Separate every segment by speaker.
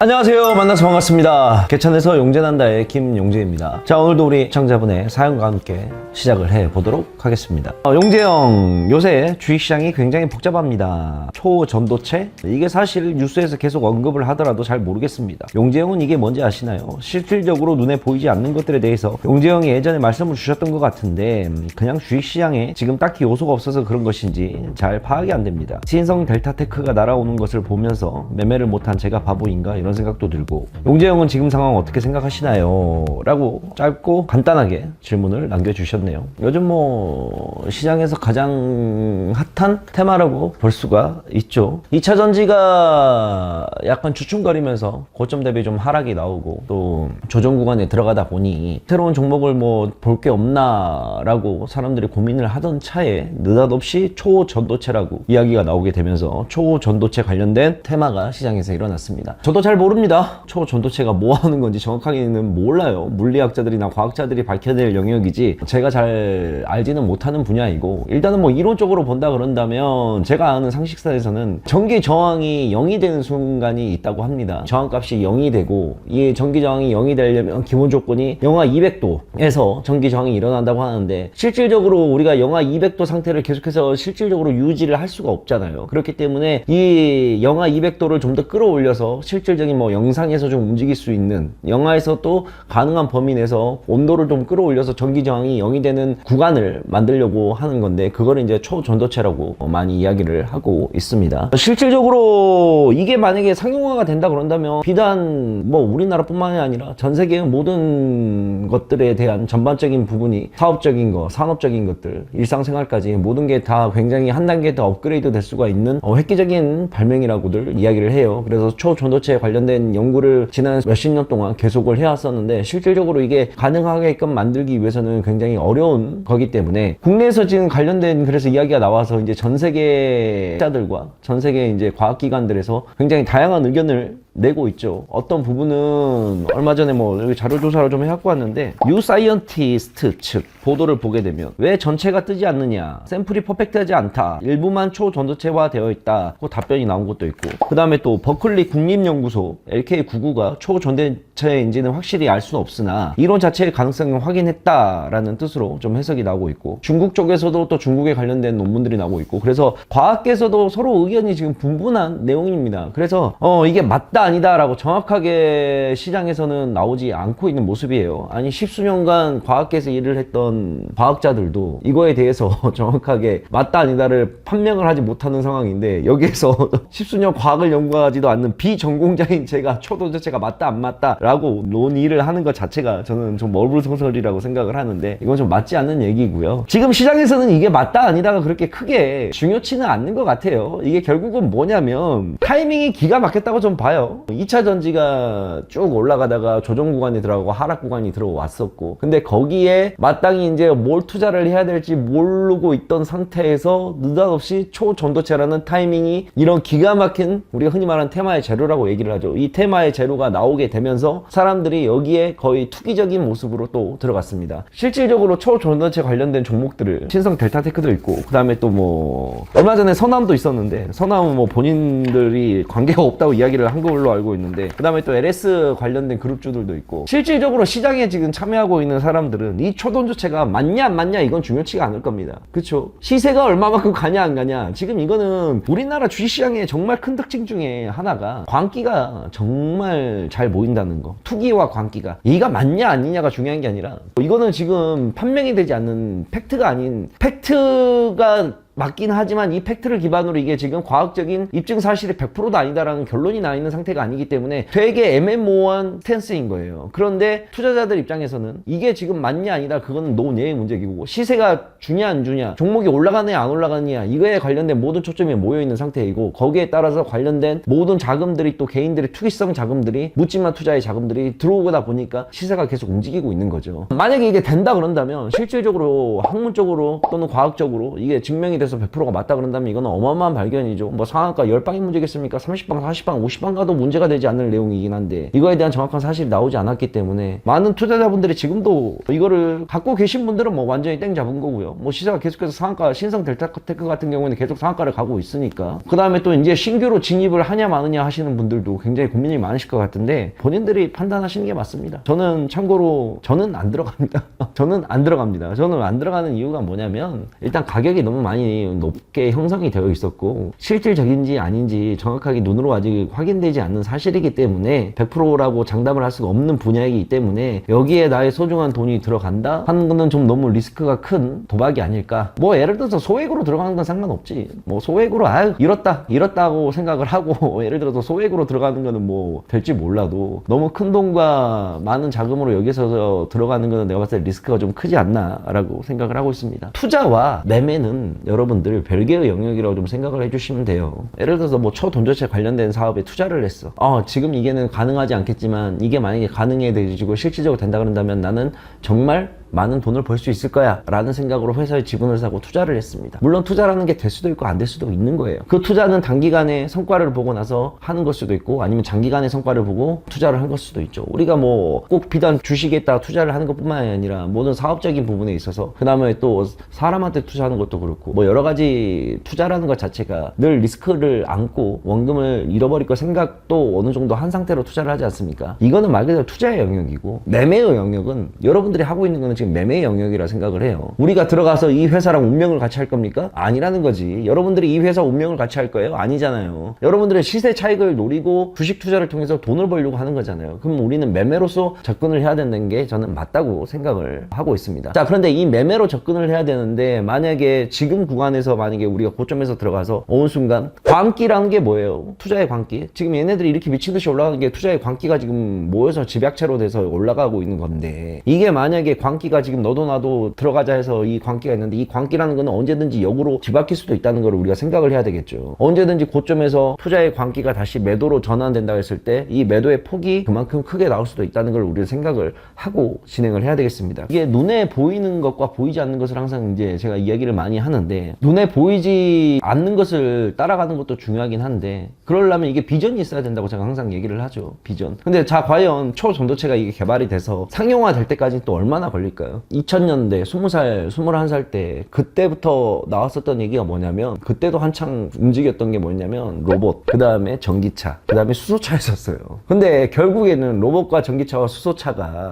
Speaker 1: 안녕하세요. 만나서 반갑습니다. 개천에서 용재난다의 김용재입니다. 자, 오늘도 우리 시청자분의 사연과 함께 시작을 해보도록 하겠습니다. 용재형, 요새 주식시장이 굉장히 복잡합니다. 초전도체? 이게 사실 뉴스에서 계속 언급을 하더라도 잘 모르겠습니다. 용재형은 이게 뭔지 아시나요? 실질적으로 눈에 보이지 않는 것들에 대해서 용재형이 예전에 말씀을 주셨던 것 같은데 그냥 주식시장에 지금 딱히 요소가 없어서 그런 것인지 잘 파악이 안 됩니다. 신성 델타테크가 날아오는 것을 보면서 매매를 못한 제가 바보인가 이런 생각도 들고, 용재형은 지금 상황 어떻게 생각하시나요? 라고 짧고 간단하게 질문을 남겨주셨네요. 요즘 시장에서 가장 핫한 테마라고 볼 수가 있죠. 2차 전지가 약간 주춤거리면서 고점 대비 좀 하락이 나오고 또 조정 구간에 들어가다 보니 새로운 종목을 볼 게 없나 라고 사람들이 고민을 하던 차에 느닷없이 초전도체라고 이야기가 나오게 되면서 초전도체 관련된 테마가 시장에서 일어났습니다. 저도 잘 모릅니다. 초전도체가 뭐 하는 건지 정확하게는 몰라요. 물리학자들이나 과학자들이 밝혀낼 영역이지 제가 잘 알지는 못하는 분야이고, 일단은 이론적으로 본다 그런다면 제가 아는 상식선에서는 전기 저항이 0이 되는 순간이 있다고 합니다. 저항값이 0이 되고, 이 전기 저항이 0이 되려면 기본 조건이 영하 200도에서 전기 저항이 일어난다고 하는데, 실질적으로 우리가 영하 200도 상태를 계속해서 실질적으로 유지를 할 수가 없잖아요. 그렇기 때문에 이 영하 200도를 좀 더 끌어올려서 실질적인 영상에서 좀 움직일 수 있는, 영하에서 또 가능한 범위 내에서 온도를 좀 끌어올려서 전기 저항이 0이 되는 구간을 만들려고 하는 건데, 그거를 이제 초전도체라고 많이 이야기를 하고 있습니다. 실질적으로 이게 만약에 상용화가 된다 그런다면 비단 우리나라뿐만이 아니라 전 세계의 모든 것들에 대한 전반적인 부분이, 사업적인 거, 산업적인 것들, 일상생활까지 모든 게 다 굉장히 한 단계 더 업그레이드 될 수가 있는 획기적인 발명이라고들 이야기를 해요. 그래서 초전도체에 관련된 연구를 지난 몇십 년 동안 계속을 해왔었는데, 실질적으로 이게 가능하게끔 만들기 위해서는 굉장히 어려운 거기 때문에 국내에서 지금 관련된 그래서 이야기가 나와서 이제 전 세계 자들과 전 세계 이제 과학기관들에서 굉장히 다양한 의견을 내고 있죠. 어떤 부분은 얼마 전에 여기 자료조사를 좀 해갖고 왔는데, 뉴 사이언티스트 측 보도를 보게 되면 왜 전체가 뜨지 않느냐, 샘플이 퍼펙트하지 않다, 일부만 초전도체화 되어 있다, 그 답변이 나온 것도 있고, 그 다음에 또 버클리 국립연구소 LK99가 초전도체인지는 확실히 알 수는 없으나 이론 자체의 가능성을 확인했다라는 뜻으로 좀 해석이 나오고 있고, 중국 쪽에서도 또 중국에 관련된 논문들이 나오고 있고, 그래서 과학계에서도 서로 의견이 지금 분분한 내용입니다. 그래서 이게 맞다 아니다 라고 정확하게 시장에서는 나오지 않고 있는 모습이에요. 아니, 십수년간 과학계에서 일을 했던 과학자들도 이거에 대해서 정확하게 맞다 아니다를 판명을 하지 못하는 상황인데, 여기에서 십수년 과학을 연구하지도 않는 비전공자인 제가 초전도체가 맞다 안 맞다 라고 논의를 하는 것 자체가 저는 좀 멀불성설이라고 생각을 하는데, 이건 좀 맞지 않는 얘기고요. 지금 시장에서는 이게 맞다 아니다가 그렇게 크게 중요치는 않는 것 같아요. 이게 결국은 뭐냐면 타이밍이 기가 막혔다고 좀 봐요. 2차 전지가 쭉 올라가다가 조정 구간이 들어가고 하락 구간이 들어왔었고, 근데 거기에 마땅히 이제 뭘 투자를 해야 될지 모르고 있던 상태에서 느닷없이 초전도체라는 타이밍이, 이런 기가 막힌 우리가 흔히 말하는 테마의 재료라고 얘기를 하죠. 이 테마의 재료가 나오게 되면서 사람들이 여기에 거의 투기적인 모습으로 또 들어갔습니다. 실질적으로 초전도체 관련된 종목들을, 신성 델타테크도 있고, 그 다음에 또 얼마 전에 서남도 있었는데, 서남은 본인들이 관계가 없다고 이야기를 한 걸로 알고 있는데, 그 다음에 또 LS 관련된 그룹주들도 있고, 실질적으로 시장에 지금 참여하고 있는 사람들은 이 초전도체가 맞냐 안 맞냐 이건 중요치가 않을 겁니다. 그쵸? 시세가 얼마만큼 가냐 안 가냐, 지금 이거는 우리나라 주식시장의 정말 큰 특징 중에 하나가 광기가 정말 잘 모인다는 거. 투기와 광기가, 이가 맞냐 아니냐가 중요한 게 아니라, 이거는 지금 판명이 되지 않는 팩트가 아닌, 팩트가 맞긴 하지만 이 팩트를 기반으로 이게 지금 과학적인 입증 사실이 100%도 아니다라는 결론이 나 있는 상태가 아니기 때문에 되게 애매모호한 스탠스인 거예요. 그런데 투자자들 입장에서는 이게 지금 맞냐 아니다, 그거는 노내의 문제이고, 시세가 주냐 안 주냐, 종목이 올라가느냐 안 올라가느냐, 이거에 관련된 모든 초점이 모여있는 상태이고, 거기에 따라서 관련된 모든 자금들이, 또 개인들의 투기성 자금들이, 묻지마 투자의 자금들이 들어오다 보니까 시세가 계속 움직이고 있는 거죠. 만약에 이게 된다 그런다면 실질적으로 학문적으로 또는 과학적으로 이게 증명이 돼서 100%가 맞다 그런다면 이건 어마어마한 발견이죠. 뭐 상한가 10방이 문제겠습니까? 30방, 40방, 50방 가도 문제가 되지 않을 내용이긴 한데 이거에 대한 정확한 사실이 나오지 않았기 때문에 많은 투자자분들이 지금도 이거를 갖고 계신 분들은 뭐 완전히 땡 잡은 거고요. 뭐 시세가 계속해서 상한가, 신성 델타테크 같은 경우에는 계속 상한가를 가고 있으니까 그 다음에 또 이제 신규로 진입을 하냐 마느냐 하시는 분들도 굉장히 고민이 많으실 것 같은데 본인들이 판단하시는 게 맞습니다. 저는 참고로 저는 안 들어갑니다. 저는 안 들어갑니다. 저는 안 들어가는 이유가 뭐냐면 일단 가격이 너무 많이 높게 형성이 되어 있었고 실질적인지 아닌지 정확하게 눈으로 아직 확인되지 않는 사실이기 때문에 100%라고 장담을 할 수가 없는 분야이기 때문에 여기에 나의 소중한 돈이 들어간다 하는 거는 좀 너무 리스크가 큰 도박이 아닐까. 뭐 예를 들어서 소액으로 들어가는 건 상관없지. 뭐 소액으로 잃었다고 생각을 하고 예를 들어서 소액으로 들어가는 거는 뭐 될지 몰라도 너무 큰 돈과 많은 자금으로 여기서 들어가는 거는 내가 봤을 때 리스크가 좀 크지 않나 라고 생각을 하고 있습니다. 투자와 매매는 여러분들 별개의 영역이라고 좀 생각을 해주시면 돼요. 예를 들어서 뭐 초돈조체 관련된 사업에 투자를 했어. 지금 이게는 가능하지 않겠지만 이게 만약에 가능해지고 실질적으로 된다 그런다면 나는 정말 많은 돈을 벌 수 있을 거야 라는 생각으로 회사의 지분을 사고 투자를 했습니다. 물론 투자라는 게 될 수도 있고 안 될 수도 있는 거예요. 그 투자는 단기간에 성과를 보고 나서 하는 걸 수도 있고 아니면 장기간의 성과를 보고 투자를 한 걸 수도 있죠. 우리가 뭐 꼭 비단 주식에다가 투자를 하는 것뿐만 아니라 모든 사업적인 부분에 있어서 그 다음에 또 사람한테 투자하는 것도 그렇고 뭐 여러 가지 투자라는 것 자체가 늘 리스크를 안고 원금을 잃어버릴 거 생각도 어느 정도 한 상태로 투자를 하지 않습니까? 이거는 말 그대로 투자의 영역이고 매매의 영역은 여러분들이 하고 있는 거는 지금 매매의 영역이라 생각을 해요. 우리가 들어가서 이 회사랑 운명을 같이 할 겁니까? 아니라는 거지. 여러분들이 이 회사 운명을 같이 할 거예요? 아니잖아요. 여러분들의 시세 차익을 노리고 주식 투자를 통해서 돈을 벌려고 하는 거잖아요. 그럼 우리는 매매로서 접근을 해야 된다는 게 저는 맞다고 생각을 하고 있습니다. 자, 그런데 이 매매로 접근을 해야 되는데 만약에 지금 구간에서 만약에 우리가 고점에서 들어가서 어느 순간 광기라는 게 뭐예요? 투자의 광기. 지금 얘네들이 이렇게 미친 듯이 올라가는 게 투자의 광기가 지금 모여서 집약체로 돼서 올라가고 있는 건데 이게 만약에 광기가 지금 너도 나도 들어가자 해서 이 광기가 있는데 이 광기라는 거는 언제든지 역으로 뒤바뀔 수도 있다는 걸 우리가 생각을 해야 되겠죠. 언제든지 고점에서 투자의 광기가 다시 매도로 전환된다고 했을 때 이 매도의 폭이 그만큼 크게 나올 수도 있다는 걸 우리가 생각을 하고 진행을 해야 되겠습니다. 이게 눈에 보이는 것과 보이지 않는 것을 항상 이제 제가 이야기를 많이 하는데 눈에 보이지 않는 것을 따라가는 것도 중요하긴 한데 그러려면 이게 비전이 있어야 된다고 제가 항상 얘기를 하죠. 비전. 근데 자 과연 초전도체가 이게 개발이 돼서 상용화 될 때까지 또 얼마나 걸릴까요? 2000년대 20살 21살 때 그때부터 나왔었던 얘기가 뭐냐면 그때도 한창 움직였던 게 뭐냐면 로봇, 그 다음에 전기차, 그 다음에 수소차였었어요. 근데 결국에는 로봇과 전기차와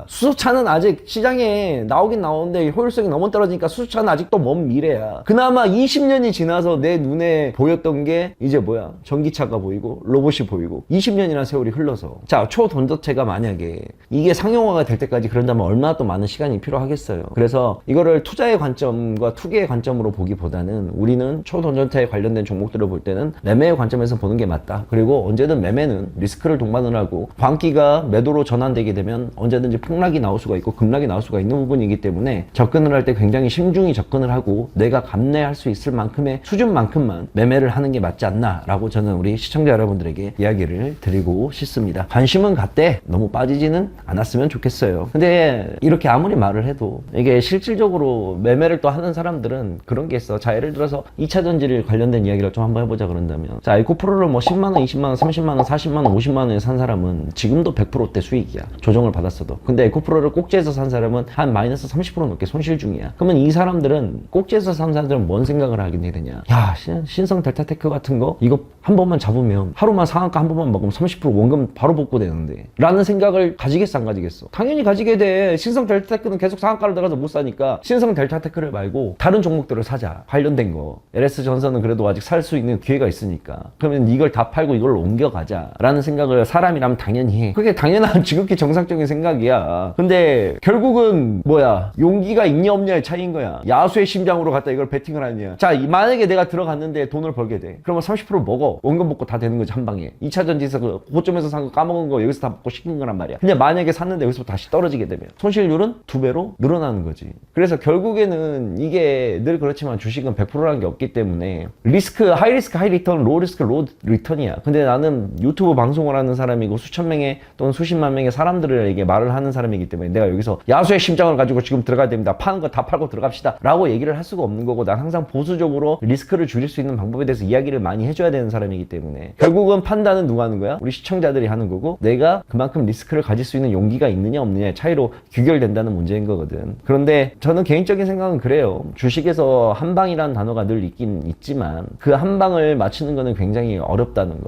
Speaker 1: 수소차는 아직 시장에 나오긴 나오는데 효율성이 너무 떨어지니까 수소차는 아직도 먼 미래야. 그나마 20년이 지나서 내 눈에 보였던 게 이제 뭐야? 전기차가 보이고 로봇이 보이고 20년이라는 세월이 흘러서 자 초전도체가 만약에 이게 상용화가 될 때까지 그런다면 얼마나 또 많은 시간이 필요하겠어요. 그래서 이거를 투자의 관점과 투기의 관점으로 보기보다는 우리는 초전도체에 관련된 종목들을 볼 때는 매매의 관점에서 보는 게 맞다. 그리고 언제든 매매는 리스크를 동반을 하고 광기가 매도로 전환되게 되면 언제든지 폭락이 나올 수가 있고 급락이 나올 수가 있는 부분이기 때문에 접근을 할 때 굉장히 신중히 접근을 하고 내가 감내할 수 있을 만큼의 수준만큼만 매매를 하는 게 맞지 않나 라고 저는 우리 시청자 여러분들에게 이야기를 드리고 싶습니다. 관심은 갖되 너무 빠지지는 않았으면 좋겠어요. 근데 이렇게 아무리 말을 해도 이게 실질적으로 매매를 또 하는 사람들은 그런 게 있어. 자 예를 들어서 2차전지를 관련된 이야기를 좀 한번 해보자 그런다면 자 에코프로를 뭐 10만원, 20만원, 30만원, 40만원, 50만원에 산 사람은 지금도 100%대 수익이야. 조정을 받았어도. 근데 에코프로를 꼭지에서 산 사람은 한 마이너스 30% 넘게 손실 중이야. 그러면 이 사람들은 꼭지에서 산 사람들은 뭔 생각을 하게 되냐? 야 신성 델타테크 같은 거 이거 한 번만 잡으면 하루만 상한가 한 번만 먹으면 30% 원금 바로 복구되는데 라는 생각을 가지겠어 안 가지겠어? 당연히 가지게 돼. 신성 델타테크는 계속 상한가를 들어가서 못 사니까 신성 델타테크를 말고 다른 종목들을 사자. 관련된 거. LS전선은 그래도 아직 살 수 있는 기회가 있으니까. 그러면 이걸 다 팔고 이걸 옮겨가자 라는 생각을 사람이라면 당연히 해. 그게 당연한 지극히 정상적인 생각이야. 근데 결국은 뭐야? 용기가 있냐 없냐의 차이인 거야. 야수의 심장으로 갖다 이걸 베팅을 하냐. 자 만약에 내가 들어갔는데 돈을 벌게 돼. 그러면 30% 먹어. 원금 먹고 다 되는 거지 한 방에. 2차전지에서 그 고점에서 산 거 까먹은 거 여기서 다 먹고 시킨 거란 말이야. 근데 만약에 샀는데 여기서 다시 떨어지게 되면 손실률은 2배로 대로 늘어나는 거지. 그래서 결국에는 이게 늘 그렇지만 주식은 100%라는 게 없기 때문에 하이 리스크, 하이 리턴, 로우 리스크, 로우 리턴이야. 근데 나는 유튜브 방송을 하는 사람이고 수천 명의 또는 수십만 명의 사람들에게 말을 하는 사람이기 때문에 내가 여기서 야수의 심장을 가지고 지금 들어가야 됩니다. 파는 거 다 팔고 들어갑시다. 라고 얘기를 할 수가 없는 거고, 난 항상 보수적으로 리스크를 줄일 수 있는 방법에 대해서 이야기를 많이 해줘야 되는 사람이기 때문에 결국은 판단은 누가 하는 거야? 우리 시청자들이 하는 거고, 내가 그만큼 리스크를 가질 수 있는 용기가 있느냐 없느냐의 차이로 규결된다는 문제인 거거든. 그런데 저는 개인적인 생각은 그래요. 주식에서 한방이라는 단어가 늘 있긴 있지만 그 한방을 맞추는 거는 굉장히 어렵다는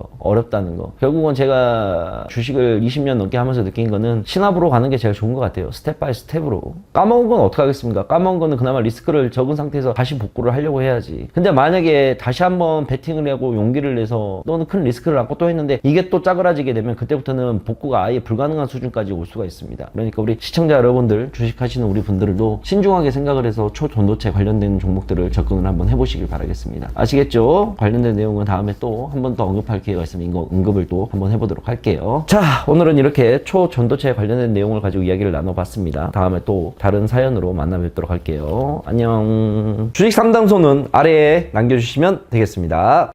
Speaker 1: 거. 결국은 제가 주식을 20년 넘게 하면서 느낀 거는 신압으로 가는 게 제일 좋은 것 같아요. 스텝 바이 스텝으로. 까먹은 건 어떻게 하겠습니까? 까먹은 거는 그나마 리스크를 적은 상태에서 다시 복구를 하려고 해야지. 근데 만약에 다시 한번 베팅을 하고 용기를 내서 또는 큰 리스크를 안고 또 했는데 이게 또 짜그라지게 되면 그때부터는 복구가 아예 불가능한 수준까지 올 수가 있습니다. 그러니까 우리 시청자 여러분들, 주식하시는 우리 분들도 신중하게 생각을 해서 초전도체 관련된 종목들을 접근을 한번 해보시길 바라겠습니다. 아시겠죠? 관련된 내용은 다음에 또 한 번 더 언급할 기회가 있으면 이거 언급을 또 한번 해보도록 할게요. 자, 오늘은 이렇게 초전도체 관련된 내용을 가지고 이야기를 나눠봤습니다. 다음에 또 다른 사연으로 만나 뵙도록 할게요. 안녕. 주식 상담소는 아래에 남겨주시면 되겠습니다.